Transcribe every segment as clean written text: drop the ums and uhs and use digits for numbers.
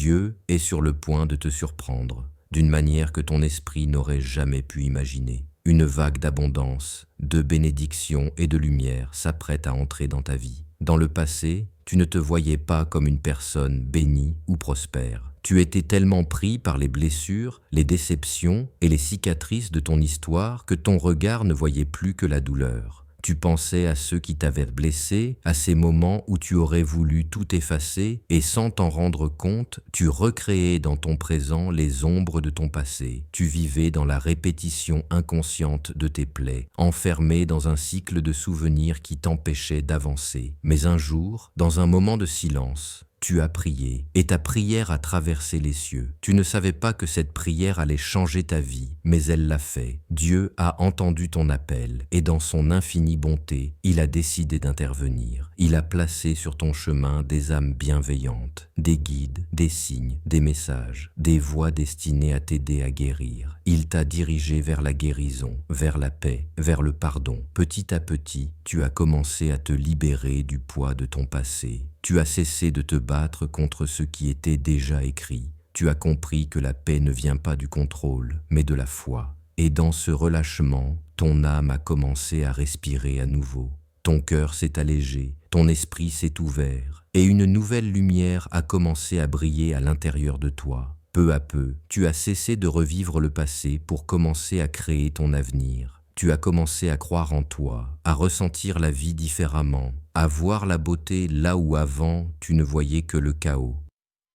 Dieu est sur le point de te surprendre, d'une manière que ton esprit n'aurait jamais pu imaginer. Une vague d'abondance, de bénédiction et de lumière s'apprête à entrer dans ta vie. Dans le passé, tu ne te voyais pas comme une personne bénie ou prospère. Tu étais tellement pris par les blessures, les déceptions et les cicatrices de ton histoire que ton regard ne voyait plus que la douleur. Tu pensais à ceux qui t'avaient blessé, à ces moments où tu aurais voulu tout effacer et sans t'en rendre compte, tu recréais dans ton présent les ombres de ton passé. Tu vivais dans la répétition inconsciente de tes plaies, enfermé dans un cycle de souvenirs qui t'empêchait d'avancer. Mais un jour, dans un moment de silence, tu as prié, et ta prière a traversé les cieux. Tu ne savais pas que cette prière allait changer ta vie, mais elle l'a fait. Dieu a entendu ton appel, et dans son infinie bonté, il a décidé d'intervenir. Il a placé sur ton chemin des âmes bienveillantes, des guides, des signes, des messages, des voies destinées à t'aider à guérir. Il t'a dirigé vers la guérison, vers la paix, vers le pardon. Petit à petit, tu as commencé à te libérer du poids de ton passé. Tu as cessé de te battre contre ce qui était déjà écrit. Tu as compris que la paix ne vient pas du contrôle, mais de la foi. Et dans ce relâchement, ton âme a commencé à respirer à nouveau. Ton cœur s'est allégé, ton esprit s'est ouvert, et une nouvelle lumière a commencé à briller à l'intérieur de toi. Peu à peu, tu as cessé de revivre le passé pour commencer à créer ton avenir. Tu as commencé à croire en toi, à ressentir la vie différemment, à voir la beauté là où avant tu ne voyais que le chaos.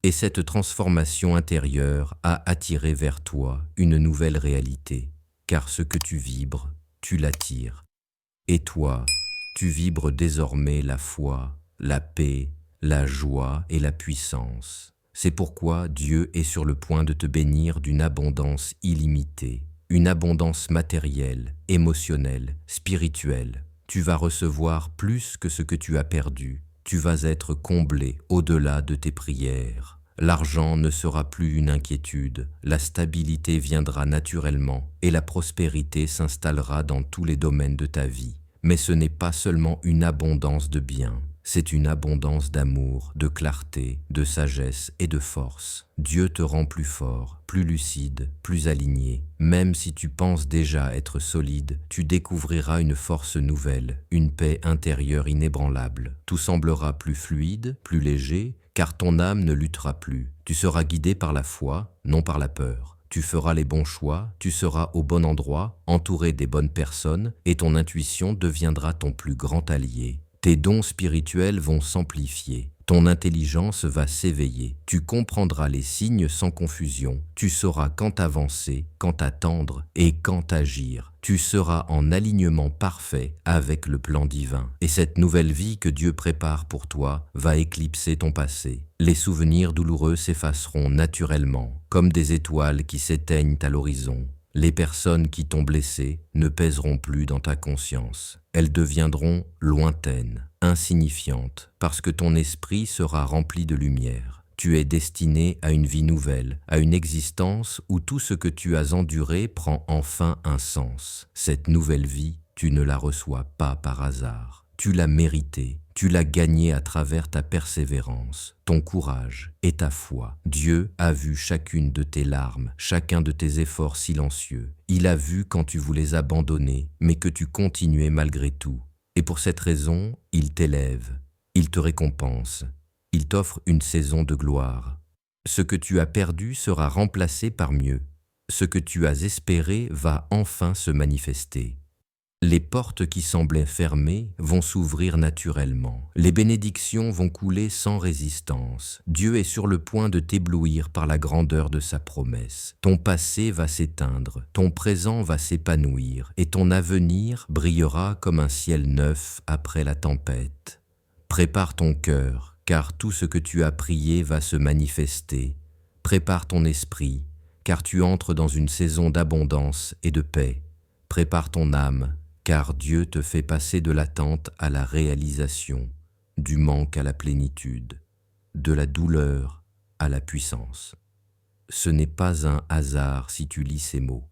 Et cette transformation intérieure a attiré vers toi une nouvelle réalité, car ce que tu vibres, tu l'attires. Et toi, tu vibres désormais la foi, la paix, la joie et la puissance. C'est pourquoi Dieu est sur le point de te bénir d'une abondance illimitée. Une abondance matérielle, émotionnelle, spirituelle. Tu vas recevoir plus que ce que tu as perdu. Tu vas être comblé au-delà de tes prières. L'argent ne sera plus une inquiétude. La stabilité viendra naturellement et la prospérité s'installera dans tous les domaines de ta vie. Mais ce n'est pas seulement une abondance de biens. C'est une abondance d'amour, de clarté, de sagesse et de force. Dieu te rend plus fort, plus lucide, plus aligné. Même si tu penses déjà être solide, tu découvriras une force nouvelle, une paix intérieure inébranlable. Tout semblera plus fluide, plus léger, car ton âme ne luttera plus. Tu seras guidé par la foi, non par la peur. Tu feras les bons choix, tu seras au bon endroit, entouré des bonnes personnes, et ton intuition deviendra ton plus grand allié. Tes dons spirituels vont s'amplifier, ton intelligence va s'éveiller, tu comprendras les signes sans confusion, tu sauras quand avancer, quand attendre et quand agir. Tu seras en alignement parfait avec le plan divin. Et cette nouvelle vie que Dieu prépare pour toi va éclipser ton passé. Les souvenirs douloureux s'effaceront naturellement, comme des étoiles qui s'éteignent à l'horizon. Les personnes qui t'ont blessé ne pèseront plus dans ta conscience. Elles deviendront lointaines, insignifiantes, parce que ton esprit sera rempli de lumière. Tu es destiné à une vie nouvelle, à une existence où tout ce que tu as enduré prend enfin un sens. Cette nouvelle vie, tu ne la reçois pas par hasard. Tu l'as méritée, tu l'as gagnée à travers ta persévérance, ton courage et ta foi. Dieu a vu chacune de tes larmes, chacun de tes efforts silencieux. Il a vu quand tu voulais abandonner, mais que tu continuais malgré tout. Et pour cette raison, il t'élève, il te récompense, il t'offre une saison de gloire. Ce que tu as perdu sera remplacé par mieux. Ce que tu as espéré va enfin se manifester. Les portes qui semblaient fermées vont s'ouvrir naturellement. Les bénédictions vont couler sans résistance. Dieu est sur le point de t'éblouir par la grandeur de sa promesse. Ton passé va s'éteindre, ton présent va s'épanouir et ton avenir brillera comme un ciel neuf après la tempête. Prépare ton cœur, car tout ce que tu as prié va se manifester. Prépare ton esprit, car tu entres dans une saison d'abondance et de paix. Prépare ton âme, car Dieu te fait passer de l'attente à la réalisation, du manque à la plénitude, de la douleur à la puissance. Ce n'est pas un hasard si tu lis ces mots,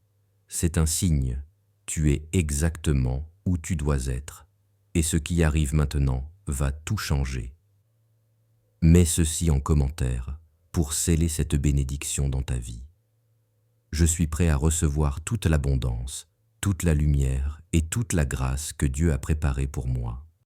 c'est un signe, tu es exactement où tu dois être, et ce qui arrive maintenant va tout changer. Mets ceci en commentaire. pour sceller cette bénédiction dans ta vie. Je suis prêt à recevoir toute l'abondance, toute la lumière et toute la grâce que Dieu a préparée pour moi.